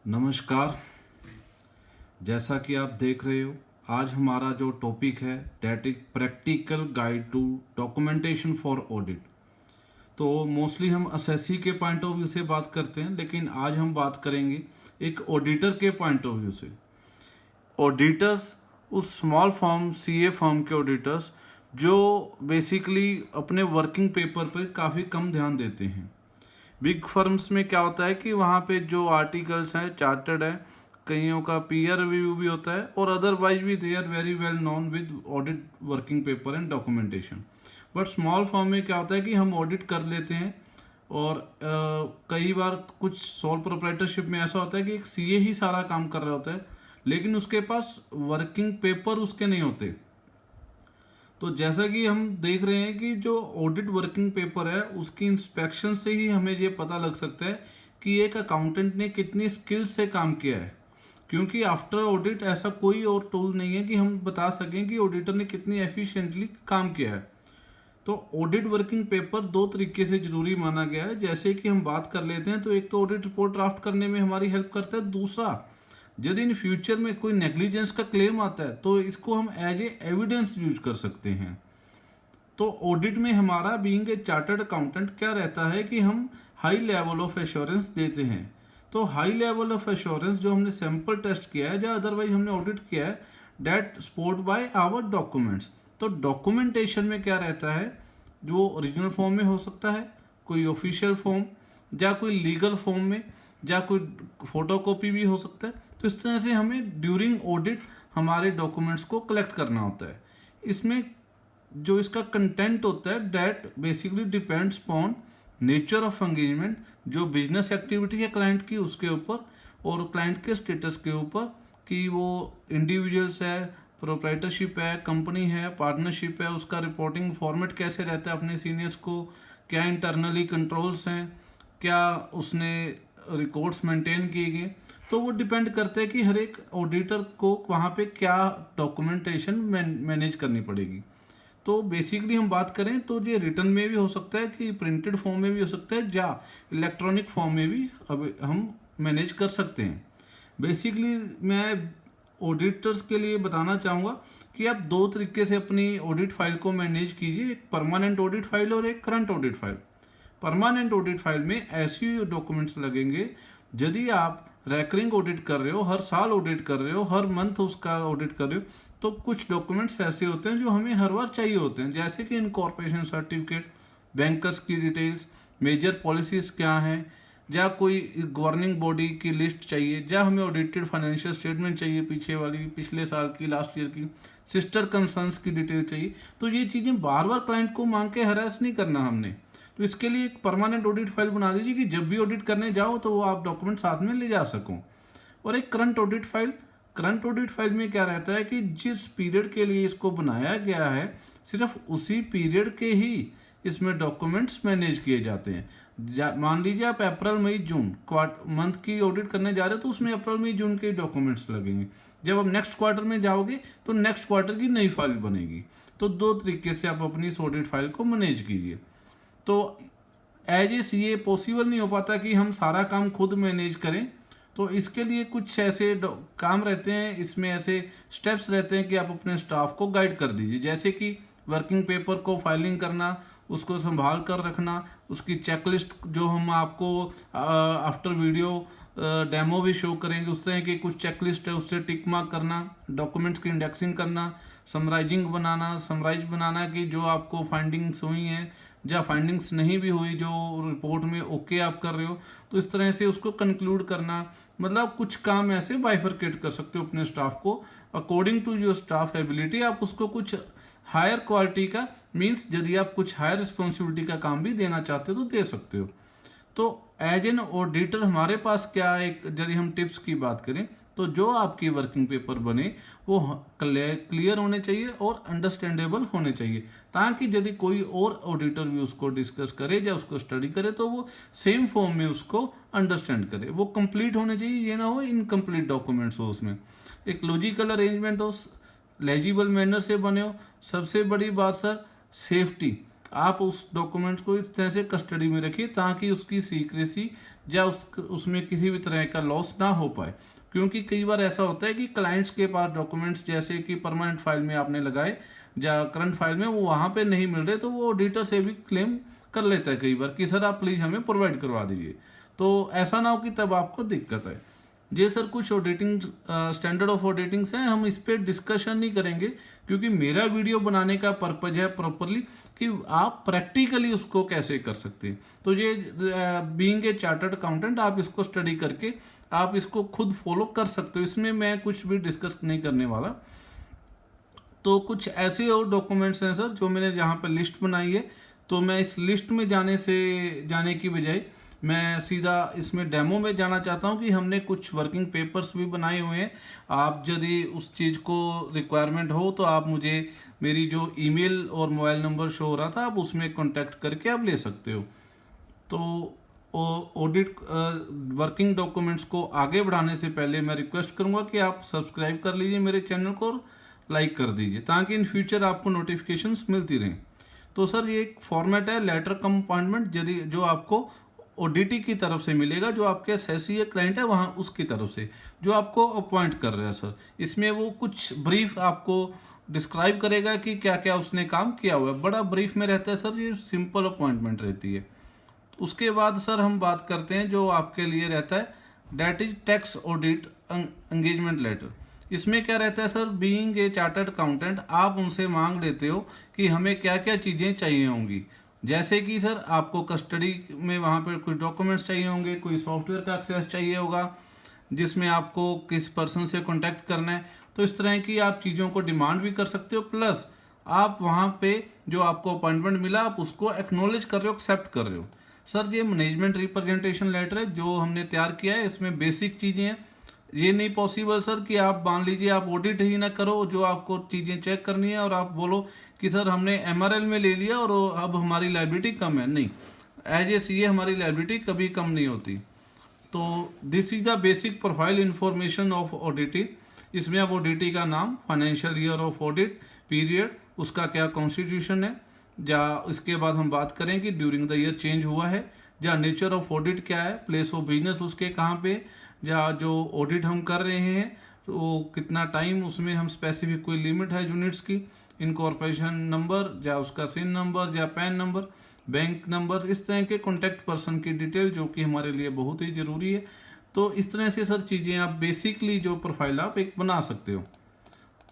नमस्कार। जैसा कि आप देख रहे हो, आज हमारा जो टॉपिक है that is practical guide to documentation for audit. तो मोस्टली हम असेसी के पॉइंट ऑफ व्यू से बात करते हैं, लेकिन आज हम बात करेंगे एक ऑडिटर के पॉइंट ऑफ व्यू से। ऑडिटर्स उस स्मॉल फर्म सीए फर्म के ऑडिटर्स जो बेसिकली अपने वर्किंग पेपर पर काफ़ी कम ध्यान देते हैं। बिग फर्म्स में क्या होता है कि वहाँ पे जो आर्टिकल्स हैं चार्टर्ड है, कईयों का पीयर रिव्यू भी होता है और अदरवाइज भी they are very well known with audit working paper and documentation. But small firm में क्या होता है कि हम ऑडिट कर लेते हैं और कई बार कुछ सोल प्रोप्राइटरशिप में ऐसा होता है कि एक सीए ही सारा काम कर रहा होता है, लेकिन उसके पास वर्किंग पेपर उसके नहीं होते। तो जैसा कि हम देख रहे हैं कि जो ऑडिट वर्किंग पेपर है उसकी इंस्पेक्शन से ही हमें ये पता लग सकता है कि एक अकाउंटेंट ने कितनी स्किल से काम किया है, क्योंकि आफ्टर ऑडिट ऐसा कोई और टूल नहीं है कि हम बता सकें कि ऑडिटर ने कितनी एफिशिएंटली काम किया है। तो ऑडिट वर्किंग पेपर दो तरीके से जरूरी माना गया है। जैसे कि हम बात कर लेते हैं तो एक तो ऑडिट रिपोर्ट ड्राफ्ट करने में हमारी हेल्प करता है, दूसरा यदि इन फ्यूचर में कोई नेग्लिजेंस का क्लेम आता है तो इसको हम एज ए एविडेंस यूज कर सकते हैं। तो ऑडिट में हमारा बीइंग ए चार्टर्ड अकाउंटेंट क्या रहता है कि हम हाई लेवल ऑफ एश्योरेंस देते हैं। तो हाई लेवल ऑफ एश्योरेंस जो हमने सैंपल टेस्ट किया है या अदरवाइज हमने ऑडिट किया है, that support by our documents. तो डॉक्यूमेंटेशन में क्या रहता है, जो ओरिजिनल फॉर्म में हो सकता है, कोई ऑफिशियल फॉर्म या कोई लीगल फॉर्म में, या कोई फोटोकॉपी भी हो सकता है। तो इस तरह से हमें ड्यूरिंग ऑडिट हमारे डॉक्यूमेंट्स को कलेक्ट करना होता है। इसमें जो इसका कंटेंट होता है that basically depends upon nature of engagement, जो बिजनेस एक्टिविटी है क्लाइंट की उसके ऊपर और क्लाइंट के स्टेटस के ऊपर, कि वो इंडिविजुअल्स है, प्रोप्राइटरशिप है, कंपनी है, पार्टनरशिप है, उसका रिपोर्टिंग फॉर्मेट कैसे रहता है अपने सीनियर्स को, क्या इंटरनली कंट्रोल्स हैं, क्या उसने रिकॉर्ड्स मेंटेन किए गए। तो वो डिपेंड करता है कि हर एक ऑडिटर को वहाँ पे क्या डॉक्यूमेंटेशन मैनेज करनी पड़ेगी। तो बेसिकली हम बात करें तो ये रिटर्न में भी हो सकता है, कि प्रिंटेड फॉर्म में भी हो सकता है, या इलेक्ट्रॉनिक फॉर्म में भी अब हम मैनेज कर सकते हैं। बेसिकली मैं ऑडिटर्स के लिए बताना चाहूँगा कि आप दो तरीके से अपनी ऑडिट फाइल को मैनेज कीजिए, एक परमानेंट ऑडिट फाइल और एक current audit file. Permanent audit file में ऐसे डॉक्यूमेंट्स लगेंगे यदि आप रैकरिंग ऑडिट कर रहे हो, हर साल ऑडिट कर रहे हो, हर मंथ उसका ऑडिट कर रहे हो, तो कुछ डॉक्यूमेंट्स ऐसे होते हैं जो हमें हर बार चाहिए होते हैं, जैसे कि इनकॉर्पोरेशन सर्टिफिकेट, बैंकर्स की डिटेल्स, मेजर पॉलिसीज क्या हैं, या कोई गवर्निंग बॉडी की लिस्ट चाहिए, या हमें ऑडिटेड फाइनेंशियल स्टेटमेंट चाहिए पीछे वाली, पिछले साल की, लास्ट ईयर की, सिस्टर कंसर्न्स की डिटेल चाहिए। तो ये चीज़ें बार बार क्लाइंट को मांग के हरास नहीं करना हमने। तो इसके लिए एक परमानेंट ऑडिट फाइल बना दीजिए कि जब भी ऑडिट करने जाओ तो वो आप डॉक्यूमेंट साथ में ले जा सको। और एक current audit file, current audit file में क्या रहता है कि जिस पीरियड के लिए इसको बनाया गया है सिर्फ उसी पीरियड के ही इसमें डॉक्यूमेंट्स मैनेज किए जाते हैं। मान लीजिए आप अप्रैल मई जून मंथ की ऑडिट करने जा रहे हो तो उसमें अप्रैल मई जून के डॉक्यूमेंट्स लगेंगे। जब आप नेक्स्ट क्वार्टर में जाओगे तो नेक्स्ट क्वार्टर की नई फाइल बनेगी। तो दो तरीके से आप अपनी इस ऑडिट फाइल को मैनेज कीजिए। तो एज ए सीए पॉसिबल नहीं हो पाता कि हम सारा काम खुद मैनेज करें, तो इसके लिए कुछ ऐसे काम रहते हैं, इसमें ऐसे स्टेप्स रहते हैं कि आप अपने स्टाफ को गाइड कर दीजिए। जैसे कि वर्किंग पेपर को फाइलिंग करना, उसको संभाल कर रखना, उसकी चेकलिस्ट जो हम आपको आफ्टर वीडियो डेमो भी शो करेंगे, उस तरह की कुछ चेकलिस्ट है, उससे टिक मार्क करना, डॉक्यूमेंट्स की इंडेक्सिंग करना, समराइजिंग बनाना, समराइज बनाना कि जो आपको फाइंडिंग्स हुई हैं या फाइंडिंग्स नहीं भी हुई जो रिपोर्ट में ओके आप कर रहे हो, तो इस तरह से उसको कंक्लूड करना। मतलब कुछ काम ऐसे बाइफरकेट कर सकते हो अपने स्टाफ को according to your staff ability. आप उसको कुछ हायर क्वालिटी का मीन्स यदि आप कुछ हायर रिस्पॉन्सिबिलिटी का काम भी देना चाहते हो तो दे सकते हो। तो एज एन ऑडिटर हमारे पास क्या एक, यदि हम टिप्स की बात करें तो जो आपकी वर्किंग पेपर बने वो क्लियर होने चाहिए और अंडरस्टैंडेबल होने चाहिए, ताकि यदि कोई और ऑडिटर भी उसको डिस्कस करे या उसको स्टडी करे तो वो सेम फॉर्म में उसको अंडरस्टैंड करे। वो कंप्लीट होने चाहिए, ये ना हो इनकम्प्लीट डॉक्यूमेंट्स हो, उसमें एक लॉजिकल अरेंजमेंट हो, लेजिबल मैनर से बने हो। सबसे बड़ी बात सर सेफ्टी, आप उस डॉक्यूमेंट्स को इस तरह से कस्टडी में रखिए ताकि उसकी सीक्रेसी या उसमें किसी भी तरह का लॉस ना हो पाए। क्योंकि कई बार ऐसा होता है कि क्लाइंट्स के पास डॉक्यूमेंट्स जैसे कि परमानेंट फाइल में आपने लगाए या करंट फाइल में वो वहाँ पे नहीं मिल रहे, तो वो ऑडिटर से भी क्लेम कर लेता है कई बार कि सर आप प्लीज़ हमें प्रोवाइड करवा दीजिए। तो ऐसा ना हो कि तब आपको दिक्कत है। ये सर कुछ ऑडिटिंग स्टैंडर्ड ऑफ ऑडिटिंग्स हैं, हम इस पर डिस्कशन नहीं करेंगे क्योंकि मेरा वीडियो बनाने का पर्पज है प्रॉपरली कि आप प्रैक्टिकली उसको कैसे कर सकते हैं। तो ये बीइंग ए चार्टर्ड अकाउंटेंट आप इसको स्टडी करके आप इसको खुद फॉलो कर सकते हो, इसमें मैं कुछ भी डिस्कस नहीं करने वाला। तो कुछ ऐसे और डॉक्यूमेंट्स हैं सर जो मैंने जहाँ पर लिस्ट बनाई है, तो मैं इस लिस्ट में जाने की बजाय मैं सीधा इसमें डेमो में जाना चाहता हूँ कि हमने कुछ वर्किंग पेपर्स भी बनाए हुए हैं। आप यदि उस चीज़ को रिक्वायरमेंट हो तो आप मुझे मेरी जो ईमेल और मोबाइल नंबर शो हो रहा था आप उसमें कांटेक्ट करके आप ले सकते हो। तो ऑडिट वर्किंग डॉक्यूमेंट्स को आगे बढ़ाने से पहले मैं रिक्वेस्ट करूंगा कि आप सब्सक्राइब कर लीजिए मेरे चैनल को और लाइक कर दीजिए ताकि इन फ्यूचर आपको नोटिफिकेशंस मिलती रहें। तो सर ये एक फॉर्मेट है लेटर कम अपॉइंटमेंट, यदि जो आपको ओडीटी की तरफ से मिलेगा, जो आपके एसएससी क्लाइंट है वहाँ उसकी तरफ से जो आपको अपॉइंट कर रहा है सर। इसमें वो कुछ ब्रीफ आपको डिस्क्राइब करेगा कि क्या क्या उसने काम किया हुआ है, बड़ा ब्रीफ में रहता है सर, ये सिंपल अपॉइंटमेंट रहती है। उसके बाद सर हम बात करते हैं जो आपके लिए रहता है that is tax audit engagement letter. इसमें क्या रहता है sir, being a chartered accountant आप उनसे मांग लेते हो कि हमें क्या क्या चीज़ें चाहिए होंगी। जैसे कि सर आपको कस्टडी में वहाँ पर कुछ डॉक्यूमेंट्स चाहिए होंगे, कोई सॉफ्टवेयर का एक्सेस चाहिए होगा जिसमें आपको किस पर्सन से कॉन्टैक्ट करना है। तो इस तरह की आप चीज़ों को डिमांड भी कर सकते हो, प्लस आप वहाँ पे जो आपको अपॉइंटमेंट मिला आप उसको एक्नॉलेज कर रहे हो, एक्सेप्ट कर रहे हो। सर ये मैनेजमेंट रिप्रेजेंटेशन लेटर है जो हमने तैयार किया है, इसमें बेसिक चीज़ें हैं। ये नहीं पॉसिबल सर कि आप मान लीजिए आप ऑडिट ही ना करो, जो आपको चीज़ें चेक करनी है और आप बोलो कि सर हमने एमआरएल में ले लिया और अब हमारी लायबिलिटी कम है। नहीं, एज ए सीए हमारी लायबिलिटी कभी कम नहीं होती। तो this is the basic profile information of auditee. इसमें अब ऑडिटी का नाम, financial year of audit, period, उसका क्या कॉन्स्टिट्यूशन है, या इसके बाद हम बात करें कि ड्यूरिंग द ईयर चेंज हुआ है, या नेचर ऑफ ऑडिट क्या है, प्लेस ऑफ बिजनेस उसके कहाँ पे, या जो ऑडिट हम कर रहे हैं वो कितना टाइम, उसमें हम स्पेसिफिक कोई लिमिट है यूनिट्स की, इनकॉर्पोरेशन नंबर या उसका सिन नंबर या पैन नंबर, बैंक नंबर, इस तरह के कॉन्टैक्ट पर्सन की डिटेल जो कि हमारे लिए बहुत ही ज़रूरी है। तो इस तरह से सर चीज़ें आप बेसिकली जो प्रोफाइल आप एक बना सकते हो।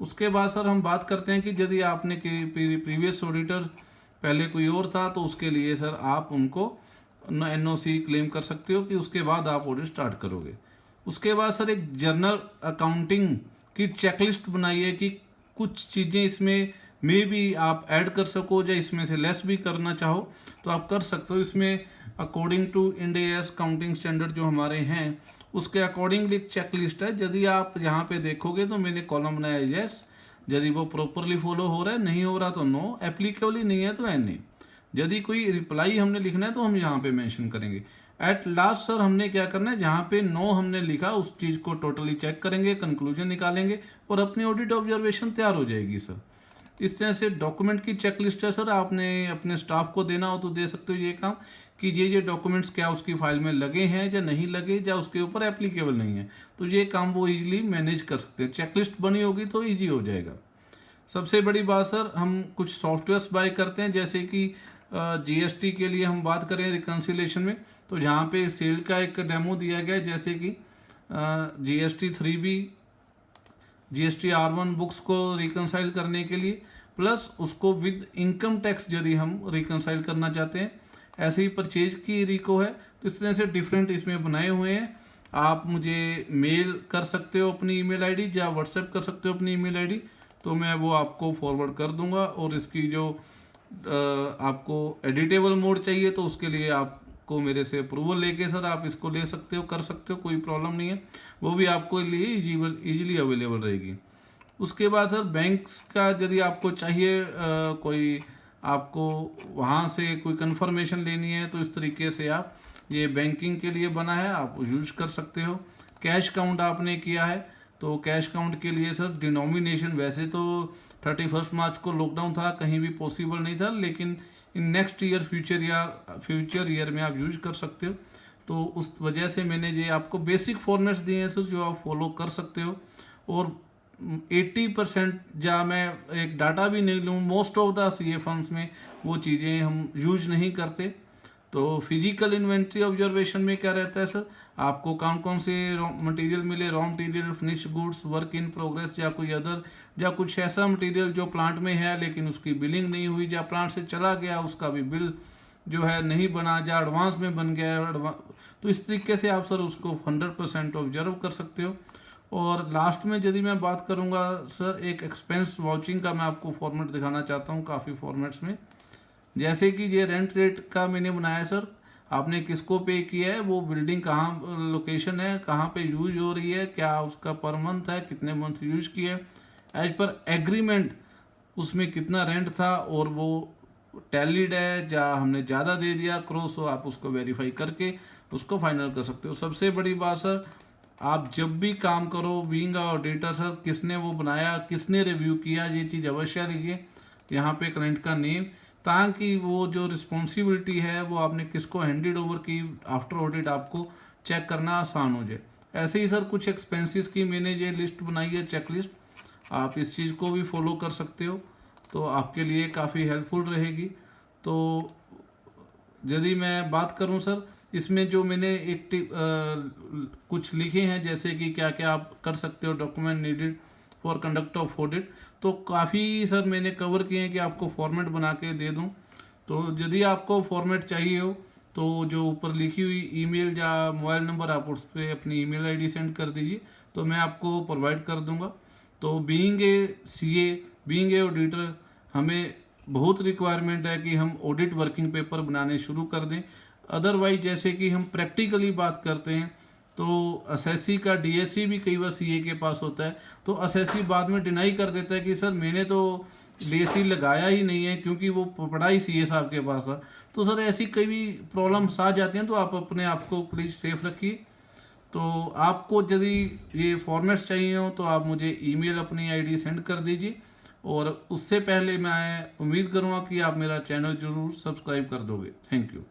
उसके बाद सर हम बात करते हैं कि यदि आपने प्रीवियस ऑडिटर पहले कोई और था तो उसके लिए सर आप उनको एनओसी क्लेम कर सकते हो कि उसके बाद आप ऑडिट स्टार्ट करोगे। उसके बाद सर एक जर्नल अकाउंटिंग की चेकलिस्ट बनाई है कि कुछ चीज़ें इसमें में भी आप ऐड कर सको या इसमें से लेस भी करना चाहो तो आप कर सकते हो। इसमें according to India's accounting standard जो हमारे हैं उसके अकॉर्डिंगली एक चेकलिस्ट है। यदि आप यहाँ पे देखोगे तो मैंने कॉलम बनाया है यस, यदि वो प्रॉपरली फॉलो हो रहा है, नहीं हो रहा तो नो, एप्लीकेबल ही नहीं है तो एन। यदि कोई रिप्लाई हमने लिखना है तो हम यहाँ पे मेंशन करेंगे। एट लास्ट सर हमने क्या करना है, जहाँ पे नो हमने लिखा उस चीज़ को टोटली चेक करेंगे, कंक्लूजन निकालेंगे और अपनी ऑडिट ऑब्जर्वेशन तैयार हो जाएगी सर। इस तरह से डॉक्यूमेंट की चेकलिस्ट है सर। आपने अपने स्टाफ को देना हो तो दे सकते हो ये काम कि ये डॉक्यूमेंट्स क्या उसकी फाइल में लगे हैं या नहीं लगे या उसके ऊपर एप्लीकेबल नहीं है, तो ये काम वो इजीली मैनेज कर सकते हैं। चेकलिस्ट बनी होगी तो ईजी हो जाएगा। सबसे बड़ी बात सर हम कुछ सॉफ्टवेयर्स बाय करते हैं, जैसे कि जीएसटी के लिए हम बात करें रिकन्सिलेशन में तो यहाँ पे सेल का एक डेमो दिया गया है, जैसे कि GST 3B, GST R1 books को रिकनसाइल करने के लिए, प्लस उसको विद इनकम टैक्स यदि हम रिकनसाइल करना चाहते हैं। ऐसे ही परचेज की रिको है, तो इस तरह से डिफरेंट इसमें बनाए हुए हैं। आप मुझे मेल कर सकते हो अपनी ईमेल आईडी या व्हाट्सएप कर सकते हो अपनी ईमेल आईडी, तो मैं वो आपको फॉरवर्ड कर दूंगा। और इसकी जो आपको एडिटेबल मोड चाहिए तो उसके लिए आपको मेरे से अप्रूवल लेके सर आप इसको ले सकते हो, कर सकते हो, कोई प्रॉब्लम नहीं है, वो भी आपको लिए इजीली अवेलेबल रहेगी। उसके बाद सर बैंक्स का यदि आपको चाहिए कोई आपको वहाँ से कोई कंफर्मेशन लेनी है तो इस तरीके से आप ये बैंकिंग के लिए बना है, आप यूज कर सकते हो। कैश काउंट आपने किया है तो कैश काउंट के लिए सर डिनोमिनेशन, वैसे तो 31 मार्च को लॉकडाउन था, कहीं भी पॉसिबल नहीं था, लेकिन in next year future year में आप यूज कर सकते हो। तो उस वजह से मैंने ये आपको बेसिक फॉर्मेट्स दिए हैं सर, जो आप फॉलो कर सकते हो। और 80% जहाँ मैं एक डाटा भी नहीं लूँ, most of the CA firms में वो चीज़ें हम यूज नहीं करते। तो फिजिकल इन्वेंट्री ऑब्जर्वेशन में क्या रहता है सर, आपको कौन कौन से मटेरियल मिले, raw material, finish goods, work in progress, या कोई अदर, या कुछ ऐसा मटेरियल जो प्लांट में है लेकिन उसकी बिलिंग नहीं हुई, या प्लांट से चला गया उसका भी बिल जो है नहीं बना, या एडवांस में बन गया। तो इस तरीके से आप सर उसको 100% ऑब्जर्व कर सकते हो। और लास्ट में यदि मैं बात करूंगा सर, एक एक्सपेंस वाउचिंग का मैं आपको फॉर्मेट दिखाना चाहता हूँ काफ़ी फॉर्मेट्स में। जैसे कि ये रेंट रेट का मैंने बनाया है सर, आपने किसको पे किया है, वो बिल्डिंग कहाँ लोकेशन है, कहाँ पे यूज हो रही है, क्या उसका पर मंथ है, कितने मंथ यूज किए, एज पर एग्रीमेंट उसमें कितना रेंट था, और वो टैलिड है या हमने ज़्यादा दे दिया क्रॉस, हो आप उसको वेरीफाई करके उसको फाइनल कर सकते हो। सबसे बड़ी बात सर, आप जब भी काम करो, बीइंग ऑडिटर सर, किसने वो बनाया, किसने रिव्यू किया, ये चीज़ अवश्य लिखिए यहाँ पे क्लाइंट का नेम, ताकि वो जो रिस्पॉन्सिबिलिटी है वो आपने किसको हैंडेड ओवर की आफ्टर ऑडिट आपको चेक करना आसान हो जाए। ऐसे ही सर कुछ एक्सपेंसेस की मैंने ये लिस्ट बनाई है, चेकलिस्ट, आप इस चीज़ को भी फॉलो कर सकते हो, तो आपके लिए काफ़ी हेल्पफुल रहेगी। तो यदि मैं बात करूं सर, इसमें जो मैंने एक कुछ लिखे हैं, जैसे कि क्या क्या आप कर सकते हो, document needed for conduct of audit, तो काफ़ी सर मैंने कवर किए हैं कि आपको फॉर्मेट बना के दे दूं। तो यदि आपको फॉर्मेट चाहिए हो तो जो ऊपर लिखी हुई ईमेल या मोबाइल नंबर, आप उस पर अपनी ईमेल आईडी सेंड कर दीजिए, तो मैं आपको प्रोवाइड कर दूंगा। तो being a CA, being a auditor, हमें बहुत रिक्वायरमेंट है कि हम ऑडिट वर्किंग पेपर बनाने शुरू कर दें। अदरवाइज जैसे कि हम प्रैक्टिकली बात करते हैं, तो एसएससी का डीएससी भी कई बार सीए के पास होता है, तो एसएससी बाद में डिनाई कर देता है कि सर मैंने तो डीएससी लगाया ही नहीं है, क्योंकि वो पढ़ा ही सीए साहब के पास था। तो सर ऐसी कई भी प्रॉब्लम्स आ जाती हैं, तो आप अपने आप को प्लीज़ सेफ रखिए। तो आपको यदि ये फॉर्मेट्स चाहिए हो तो आप मुझे ईमेल अपनी आईडी सेंड कर दीजिए, और उससे पहले मैं उम्मीद करूँगा कि आप मेरा चैनल जरूर सब्सक्राइब कर दोगे। Thank you.